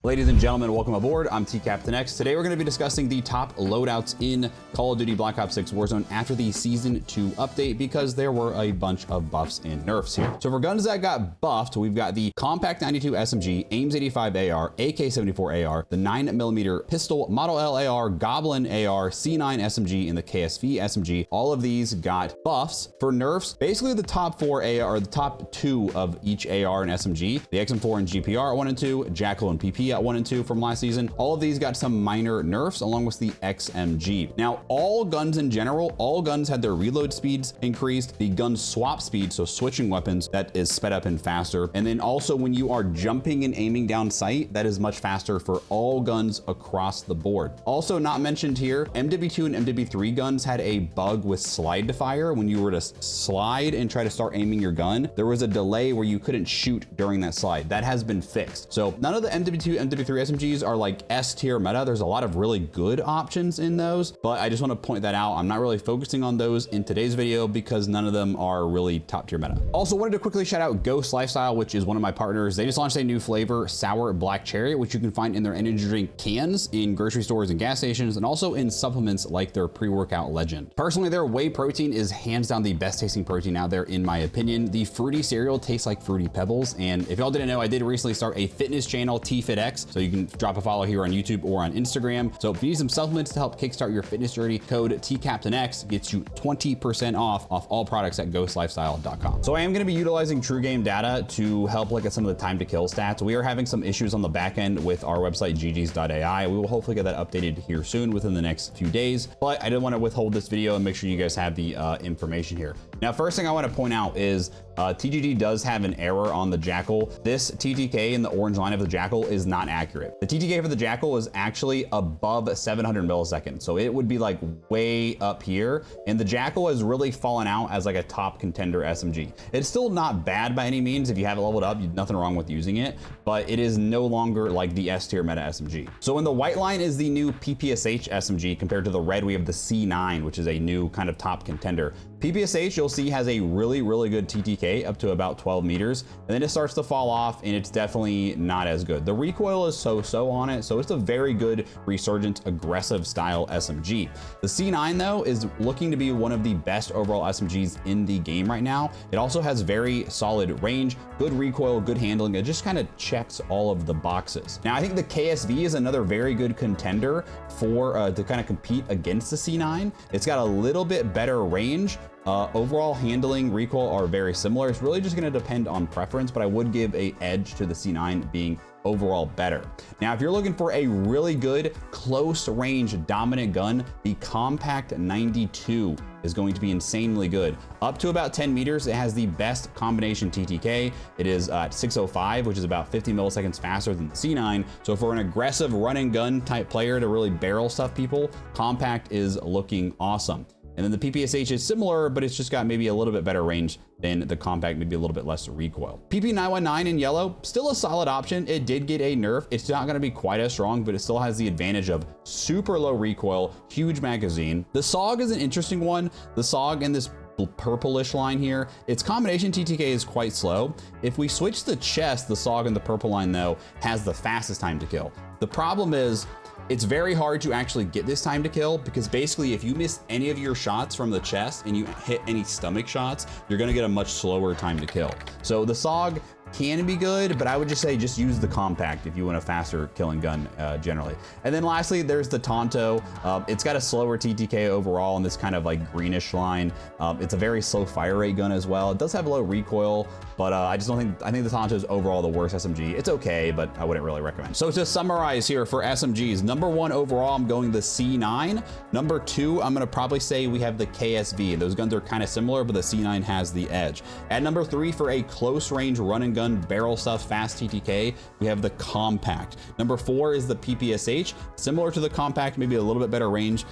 Ladies and gentlemen, welcome aboard. I'm TCaptainX. Today we're going to be discussing the top loadouts in Call of Duty Black Ops 6 Warzone after the Season 2 update because there were a bunch of buffs and nerfs here. So for guns that got buffed, we've got the Compact 92 SMG, Ames 85 AR, AK 74 AR, the 9mm pistol, Model L AR, Goblin AR, C9 SMG, and the KSV SMG. All of these got buffs. For nerfs, basically the top 4 AR, or the top 2 of each AR and SMG, the XM4 and GPR at 1 and 2, Jackal and PP at 1 and 2 from last season. All of these got some minor nerfs along with the XMG. Now, all guns in general, all guns had their reload speeds increased, the gun swap speed, so switching weapons, that is sped up and faster. And then also when you are jumping and aiming down sight, that is much faster for all guns across the board. Also not mentioned here, MW2 and MW3 guns had a bug with slide to fire. When you were to slide and try to start aiming your gun, there was a delay where you couldn't shoot during that slide. That has been fixed. So none of the MW2, MW3 SMGs are like S tier meta. There's a lot of really good options in those, but I just want to point that out. I'm not really focusing on those in today's video because none of them are really top tier meta. Also wanted to quickly shout out Ghost Lifestyle, which is one of my partners. They just launched a new flavor, Sour Black Cherry, which you can find in their energy drink cans, in grocery stores and gas stations, and also in supplements like their pre-workout Legend. Personally, their whey protein is hands down the best tasting protein out there in my opinion. The fruity cereal tastes like Fruity Pebbles, and if y'all didn't know, I did recently start a fitness channel, TFitX, so you can drop a follow here on YouTube or on Instagram. So if you need some supplements to help kickstart your fitness journey, code TCaptainX gets you 20% off all products at ghostlifestyle.com. So I am going to be utilizing true game data to help look at some of the time to kill stats. We are having some issues on the back end with our website ggs.ai. We will hopefully get that updated here soon within the next few days, but I didn't want to withhold this video and make sure you guys have the information here. Now, first thing I want to point out is TGG does have an error on the Jackal. This TTK in the orange line of the Jackal is not accurate. The TTK for the Jackal is actually above 700 milliseconds. So it would be like way up here. And the Jackal has really fallen out as like a top contender SMG. It's still not bad by any means. If you have it leveled up, nothing wrong with using it, but it is no longer like the S tier meta SMG. So in the white line is the new PPSH SMG compared to the red, we have the C9, which is a new kind of top contender. PPSH, you'll see, has a really good TTK up to about 12 meters, and then it starts to fall off, and it's definitely not as good. The recoil is so-so on it, so it's a very good resurgent, aggressive style SMG. The C9, though, is looking to be one of the best overall SMGs in the game right now. It also has very solid range, good recoil, good handling. It just kind of checks all of the boxes. Now, I think the KSV is another very good contender for to kind of compete against the C9. It's got a little bit better range. Overall handling, recoil are very similar. It's really just going to depend on preference, but I would give an edge to the C9 being overall better. Now, if you're looking for a really good close range dominant gun, the Compact 92 is going to be insanely good. Up to about 10 meters, it has the best combination TTK. It is at 605, which is about 50 milliseconds faster than the C9. So for an aggressive run and gun type player to really barrel stuff people, Compact is looking awesome. And then the PPSH is similar, but it's just got maybe a little bit better range than the Compact, maybe a little bit less recoil. PP919 in yellow, still a solid option. It did get a nerf. It's not gonna be quite as strong, but it still has the advantage of super low recoil, huge magazine. The SOG is an interesting one. The SOG in this purplish line here, its combination TTK is quite slow. If we switch the chest, the SOG in the purple line though has the fastest time to kill. The problem is, it's very hard to actually get this time to kill because basically if you miss any of your shots from the chest and you hit any stomach shots, you're gonna get a much slower time to kill. So the SOG can be good, but I would just say just use the Compact if you want a faster killing gun generally. And then lastly, there's the Tonto. It's got a slower TTK overall in this kind of like greenish line. It's a very slow fire rate gun as well. It does have low recoil, but I think the Tonto is overall the worst SMG. It's okay, but I wouldn't really recommend. So to summarize here for SMGs, number 1 overall, I'm going the C9. Number 2, I'm gonna probably say we have the KSV. Those guns are kind of similar, but the C9 has the edge. At number 3, for a close range run and gun barrel stuff fast TTK, we have the Compact. Number 4 is the PPSH, similar to the Compact, maybe a little bit better range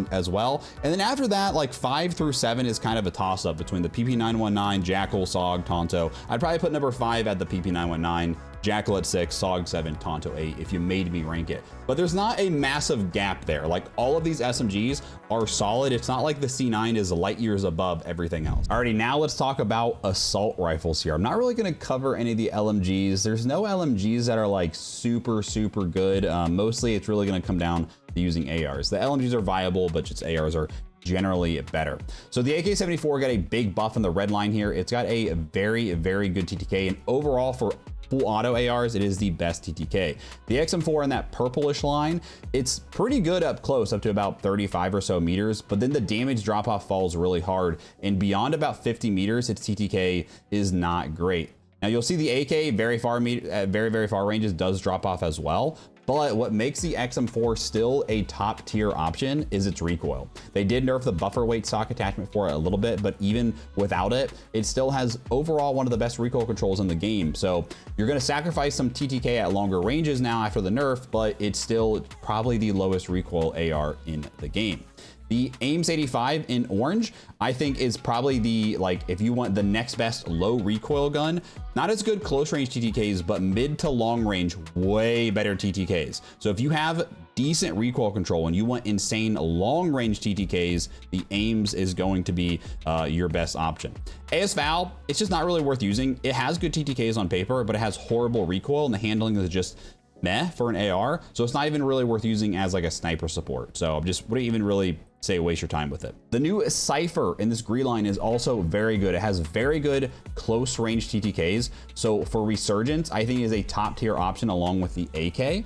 as well. And then after that, like 5 through 7 is kind of a toss-up between the PP919, Jackal, SOG, Tonto. I'd probably put number 5 at the PP919. Jackal at 6, Sog 7, Tonto 8, if you made me rank it. But there's not a massive gap there. Like, all of these SMGs are solid. It's not like the C9 is light years above everything else. Alrighty, now let's talk about assault rifles here. I'm not really gonna cover any of the LMGs. There's no LMGs that are like super good. Mostly it's really gonna come down to using ARs. The LMGs are viable, but just ARs are generally better. So the AK-74 got a big buff in the red line here. It's got a very good TTK, and overall for full auto ARs, it is the best TTK. The XM4 in that purplish line, it's pretty good up close, up to about 35 or so meters, but then the damage drop off falls really hard, and beyond about 50 meters, its TTK is not great. Now you'll see the AK very far ranges does drop off as well, but what makes the XM4 still a top tier option is its recoil. They did nerf the buffer weight stock attachment for it a little bit, but even without it, it still has overall one of the best recoil controls in the game. So you're gonna sacrifice some TTK at longer ranges now after the nerf, but it's still probably the lowest recoil AR in the game. The Ames 85 in orange, I think is probably the, like, if you want the next best low recoil gun, not as good close range TTKs, but mid to long range, way better TTKs. So if you have decent recoil control and you want insane long range TTKs, the Ames is going to be your best option. ASVAL, it's just not really worth using. It has good TTKs on paper, but it has horrible recoil and the handling is just meh for an AR. So it's not even really worth using as like a sniper support. So just wouldn't even really say waste your time with it. The new Cypher in this green line is also very good. It has very good close range TTKs. So for Resurgence, I think it is a top tier option along with the AK.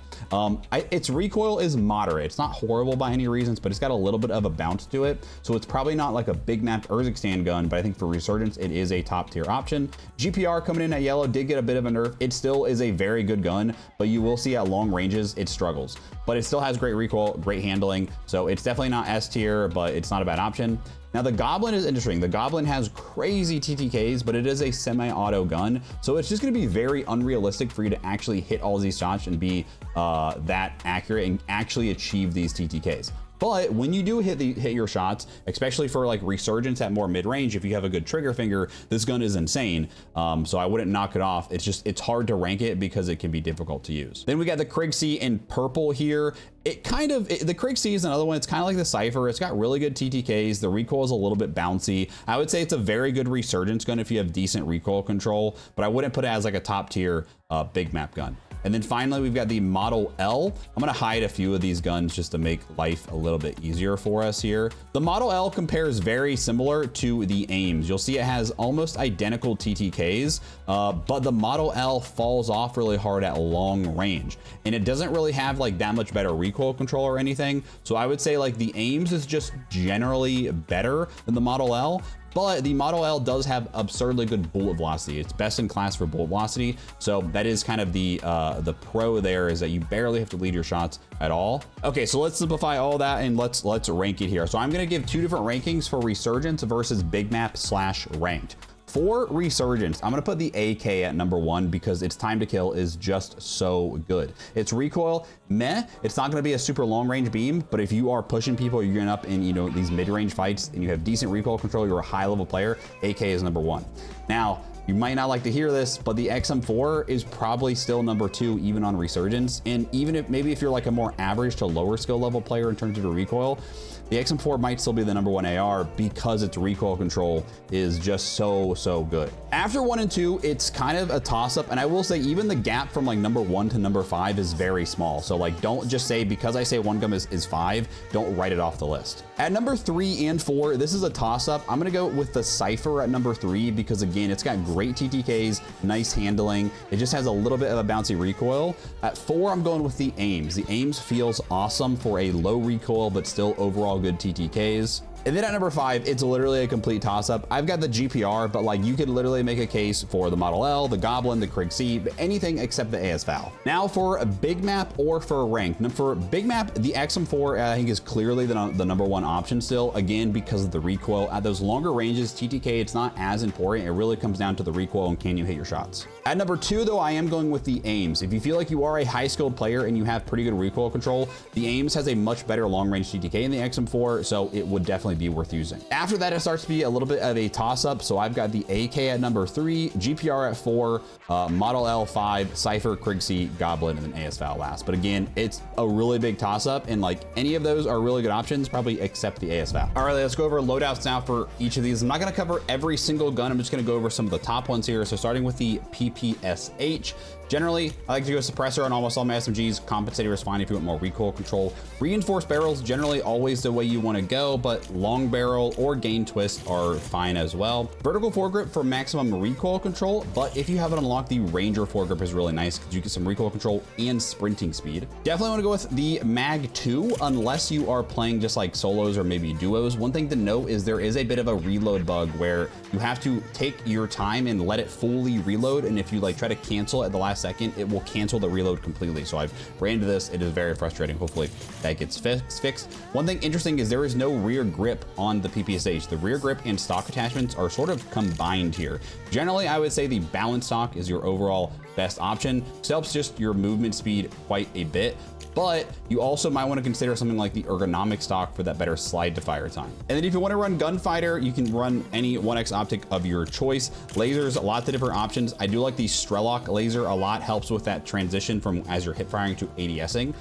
Its recoil is moderate. It's not horrible by any reasons, but it's got a little bit of a bounce to it. So it's probably not like a big map Urzikstan gun, but I think for Resurgence, it is a top tier option. GPR coming in at yellow did get a bit of a nerf. It still is a very good gun, but you will see at long ranges, it struggles. But it still has great recoil, great handling. So it's definitely not S tier, but it's not a bad option. Now the Goblin is interesting. The Goblin has crazy TTKs, but it is a semi-auto gun. So it's just gonna be very unrealistic for you to actually hit all these shots and be that accurate and actually achieve these TTKs. But when you do hit your shots, especially for like Resurgence at more mid-range, if you have a good trigger finger, this gun is insane. So I wouldn't knock it off. It's hard to rank it because it can be difficult to use. Then we got the Krig C in purple here. The Krig C is another one. It's kind of like the Cypher. It's got really good TTKs. The recoil is a little bit bouncy. I would say it's a very good Resurgence gun if you have decent recoil control, but I wouldn't put it as like a top tier big map gun. And then finally, we've got the Model L. I'm gonna hide a few of these guns just to make life a little bit easier for us here. The Model L compares very similar to the Ames. You'll see it has almost identical TTKs, but the Model L falls off really hard at long range. And it doesn't really have like that much better recoil control or anything. So I would say like the Ames is just generally better than the Model L. But the Model L does have absurdly good bullet velocity. It's best in class for bullet velocity. So that is kind of the pro there, is that you barely have to lead your shots at all. Okay, so let's simplify all that and let's rank it here. So I'm gonna give two different rankings for Resurgence versus big map / ranked. For Resurgence, I'm gonna put the AK at number 1 because its time to kill is just so good. Its recoil, meh. It's not gonna be a super long range beam, but if you are pushing people, you're getting up in these mid-range fights and you have decent recoil control, you're a high level player, AK is number 1. Now, you might not like to hear this, but the XM4 is probably still number 2 even on Resurgence. And even if you're like a more average to lower skill level player in terms of your recoil, the XM4 might still be the number 1 AR because its recoil control is just so good. After 1 and 2, it's kind of a toss-up, and I will say even the gap from like number 1 to number 5 is very small. So like, don't just say, because I say one gun is 5, don't write it off the list. At number 3 and 4, this is a toss-up. I'm gonna go with the Cypher at number 3 because again, it's got great TTKs, nice handling. It just has a little bit of a bouncy recoil. At 4, I'm going with the Ames. The Ames feels awesome for a low recoil, but still overall good TTKs. And then at number 5, it's literally a complete toss-up. I've got the GPR, but like you could literally make a case for the Model L, the Goblin, the Krig C, anything except the ASVAL. Now for a big map or for a rank. For big map, the XM4 I think is clearly the number 1 option still, again, because of the recoil. At those longer ranges, TTK, it's not as important. It really comes down to the recoil and can you hit your shots. At number 2, though, I am going with the Ames. If you feel like you are a high-skilled player and you have pretty good recoil control, the Ames has a much better long-range TTK in the XM4, so it would definitely be worth using. After that, it starts to be a little bit of a toss-up. So I've got the AK at number 3, GPR at 4, Model L5, Cypher, Krigsy, Goblin, and then ASVAL last. But again, it's a really big toss-up, and like any of those are really good options, probably except the ASVAL. All right, let's go over loadouts now for each of these. I'm not gonna cover every single gun. I'm just gonna go over some of the top ones here. So starting with the PPSH. Generally, I like to go suppressor on almost all my SMGs. Compensator is fine if you want more recoil control. Reinforced barrels, generally always the way you want to go, but long barrel or gain twist are fine as well. Vertical foregrip for maximum recoil control, but if you haven't unlocked, the Ranger foregrip is really nice because you get some recoil control and sprinting speed. Definitely want to go with the Mag 2 unless you are playing just like solos or maybe duos. One thing to note is there is a bit of a reload bug where you have to take your time and let it fully reload, and if you like try to cancel at the last second, it will cancel the reload completely. So I've ran into this. It is very frustrating. Hopefully that gets fixed. One thing interesting is there is no rear grip on the PPSH. The rear grip and stock attachments are sort of combined here. Generally, I would say the balance stock is your overall best option. This helps just your movement speed quite a bit, but you also might want to consider something like the ergonomic stock for that better slide to fire time. And then if you want to run gunfighter, you can run any 1X optic of your choice. Lasers, lots of different options. I do like the Strelok laser a lot, helps with that transition from as you're hip firing to ADSing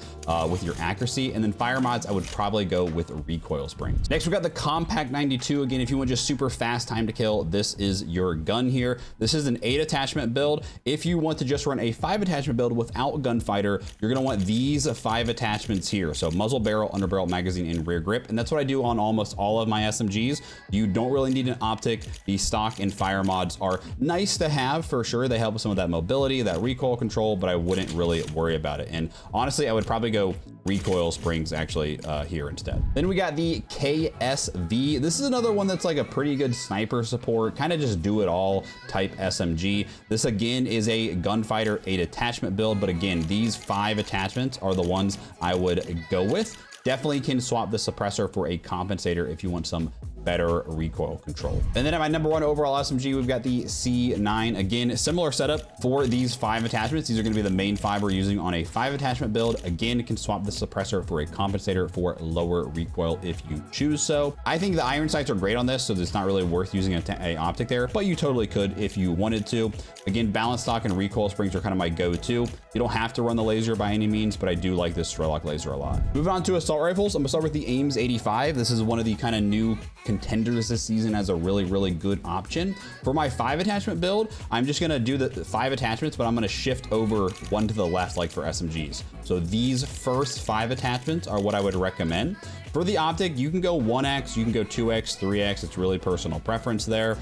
with your accuracy. And then fire mods, I would probably go with recoil springs. Next, we've got the Compact 92. Again, if you want just super fast time to kill, this is your gun here. This is an 8 attachment build. If you want to just run a 5 attachment build without gunfighter, you're gonna want these 5 attachments here. So muzzle, barrel, underbarrel, magazine, and rear grip. And that's what I do on almost all of my SMGs. You don't really need an optic. The stock and fire mods are nice to have for sure. They help with some of that mobility, that recoil control, but I wouldn't really worry about it. And honestly, I would probably go recoil springs actually here instead. Then we got the KSV. This is another one that's like a pretty good sniper support, kind of just do it all type SMG. This again is a gunfighter 8 attachment build, but again, these 5 attachments are the ones I would go with. Definitely can swap the suppressor for a compensator if you want some better recoil control. And then at my number 1 overall SMG, we've got the C9. Again, similar setup for these 5 attachments. These are gonna be the main 5 we're using on a 5 attachment build. Again, can swap the suppressor for a compensator for lower recoil if you choose so. I think the iron sights are great on this, so it's not really worth using a optic there, but you totally could if you wanted to. Again, balance stock and recoil springs are kind of my go-to. You don't have to run the laser by any means, but I do like this Strelok laser a lot. Moving on to assault rifles, I'm gonna start with the Ames 85. This is one of the kind of new contenders this season as a really good option. For my 5 attachment build, I'm just gonna do the 5 attachments, but I'm gonna shift over one to the left like for SMGs. So these first 5 attachments are what I would recommend. For the optic, you can go 1X, you can go 2X, 3X. It's really personal preference there.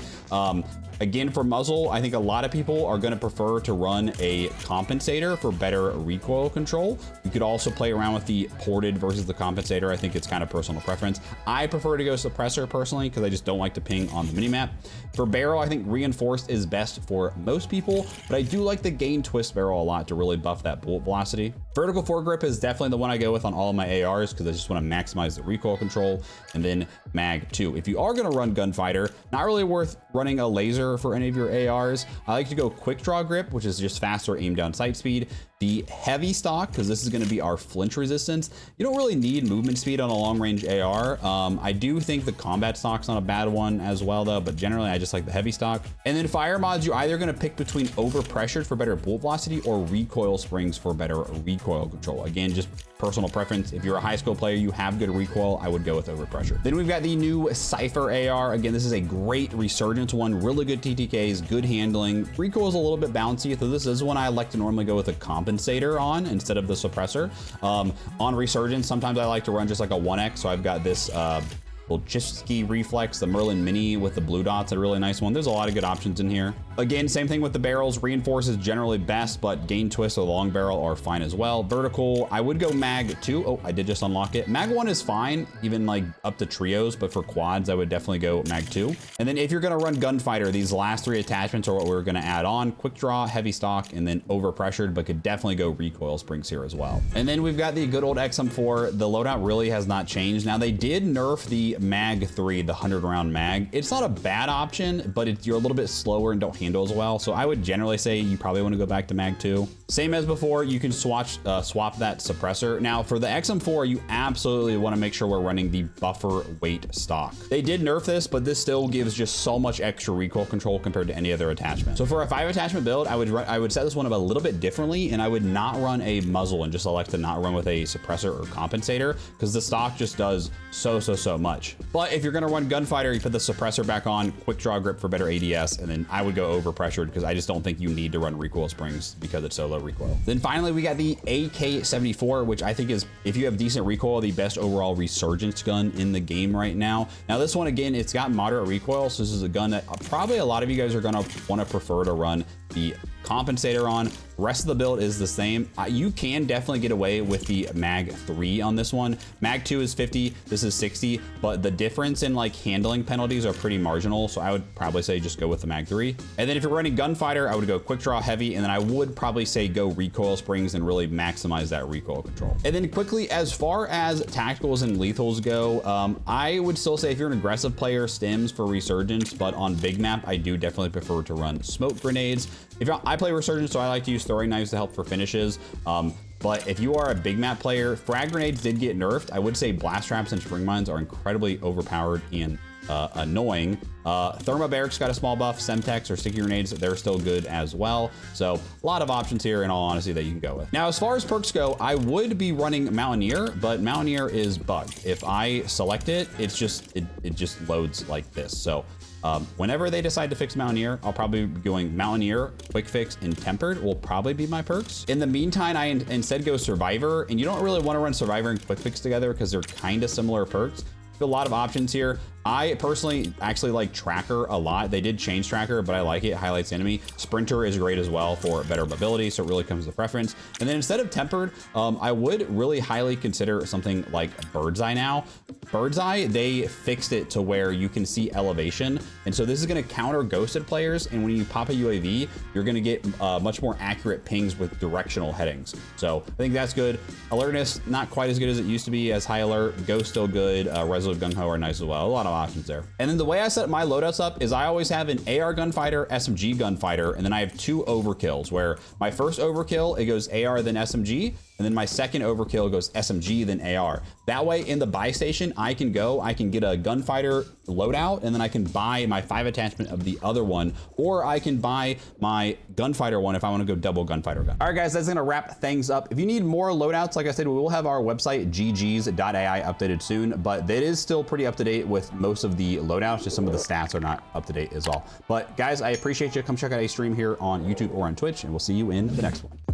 Again, for muzzle, I think a lot of people are gonna prefer to run a compensator for better recoil control. You could also play around with the ported versus the compensator. I think it's kind of personal preference. I prefer to go suppressor personally because I just don't like to ping on the minimap. For barrel, I think reinforced is best for most people, but I do like the gain twist barrel a lot to really buff that bullet velocity. Vertical foregrip is definitely the one I go with on all of my ARs because I just want to maximize the recoil control. And then Mag 2. If you are going to run gunfighter, not really worth running a laser for any of your ARs. I like to go quick draw grip, which is just faster aim down sight speed. The heavy stock, because this is going to be our flinch resistance. You don't really need movement speed on a long range AR. I do think the combat stock's not a bad one as well though, but generally I just like the heavy stock. And then fire mods, you're either going to pick between over pressured for better bullet velocity or recoil springs for better recoil control. Again, just personal preference. If you're a high skill player, you have good recoil, I would go with over pressure. Then we've got the new Cypher AR. Again, this is a great resurgence one, really good TTKs, good handling. Recoil is a little bit bouncy, so this is one I like to normally go with a compensator on instead of the suppressor. On resurgence, sometimes I like to run just like a 1X, so I've got this Volchitsky reflex, the Merlin Mini with the blue dots, a really nice one. There's a lot of good options in here. Again, same thing with the barrels. Reinforce is generally best, but gain twist or long barrel are fine as well. Vertical, I would go Mag 2. Oh, I did just unlock it. Mag 1 is fine, even like up to trios, but for quads, I would definitely go Mag 2. And then if you're gonna run gunfighter, these last 3 attachments are what we're gonna add on. Quick draw, heavy stock, and then over pressured, but could definitely go recoil springs here as well. And then we've got the good old XM4. The loadout really has not changed. Now they did nerf the Mag 3, the 100 round mag. It's not a bad option, but you're a little bit slower and don't handle as well. So I would generally say you probably want to go back to Mag 2. Same as before, you can swap that suppressor. Now for the XM4, you absolutely want to make sure we're running the buffer weight stock. They did nerf this, but this still gives just so much extra recoil control compared to any other attachment. So for a 5 attachment build, I would set this one up a little bit differently, and I would not run a muzzle and just elect to not run with a suppressor or compensator, because the stock just does so much. But if you're gonna run gunfighter, you put the suppressor back on, quick draw grip for better ADS, and then I would go over pressured because I just don't think you need to run recoil springs because it's so low recoil. Then finally, we got the AK-74, which I think is, if you have decent recoil, the best overall resurgence gun in the game right now. Now this one, again, it's got moderate recoil, so this is a gun that probably a lot of you guys are gonna wanna prefer to run the compensator on. Rest of the build is the same. You can definitely get away with the Mag 3 on this one. Mag 2 is 50, this is 60, but the difference in like handling penalties are pretty marginal, so I would probably say just go with the Mag 3. And then if you're running gunfighter, I would go quick draw heavy, and then I would probably say go recoil springs and really maximize that recoil control. And then quickly, as far as tacticals and lethals go, I would still say if you're an aggressive player, stims for resurgence, but on big map, I do definitely prefer to run smoke grenades. I play resurgence, so I like to use throwing knives to help for finishes. But if you are a big map player, frag grenades did get nerfed. I would say blast traps and spring mines are incredibly overpowered and annoying. Thermobarics got a small buff. Semtex or sticky grenades, they're still good as well. So a lot of options here, in all honesty, that you can go with. Now, as far as perks go, I would be running Mountaineer, but Mountaineer is bugged. If I select it, it just loads like this. So whenever they decide to fix Mountaineer, I'll probably be going Mountaineer, Quick Fix, and Tempered will probably be my perks. In the meantime, I instead go Survivor, and you don't really want to run Survivor and Quick Fix together because they're kind of similar perks. A lot of options here. I personally actually like Tracker a lot. They did change Tracker, but I like it. Highlights enemy. Sprinter is great as well for better mobility, so it really comes to preference. And then instead of Tempered, I would really highly consider something like Bird's Eye now. Bird's Eye, they fixed it to where you can see elevation, and so this is going to counter ghosted players, and when you pop a UAV, you're going to get much more accurate pings with directional headings. So I think that's good. Alertness, not quite as good as it used to be as high alert. Ghost still good. Resolute Gung Ho are nice as well. A lot of options there. And then the way I set my loadouts up is I always have an AR gunfighter, SMG gunfighter, and then I have 2 overkills, where my first overkill, it goes AR then SMG, and then my second overkill goes SMG then AR. That way in the buy station, I can get a gunfighter loadout, and then I can buy my 5 attachment of the other one, or I can buy my gunfighter one if I want to go double gunfighter gun. All right, guys, that's gonna wrap things up. If you need more loadouts, like I said, we will have our website ggs.ai updated soon, but it is still pretty up to date with most of the loadouts. Just some of the stats are not up to date is all. But guys, I appreciate you. Come check out a stream here on YouTube or on Twitch, and we'll see you in the next one.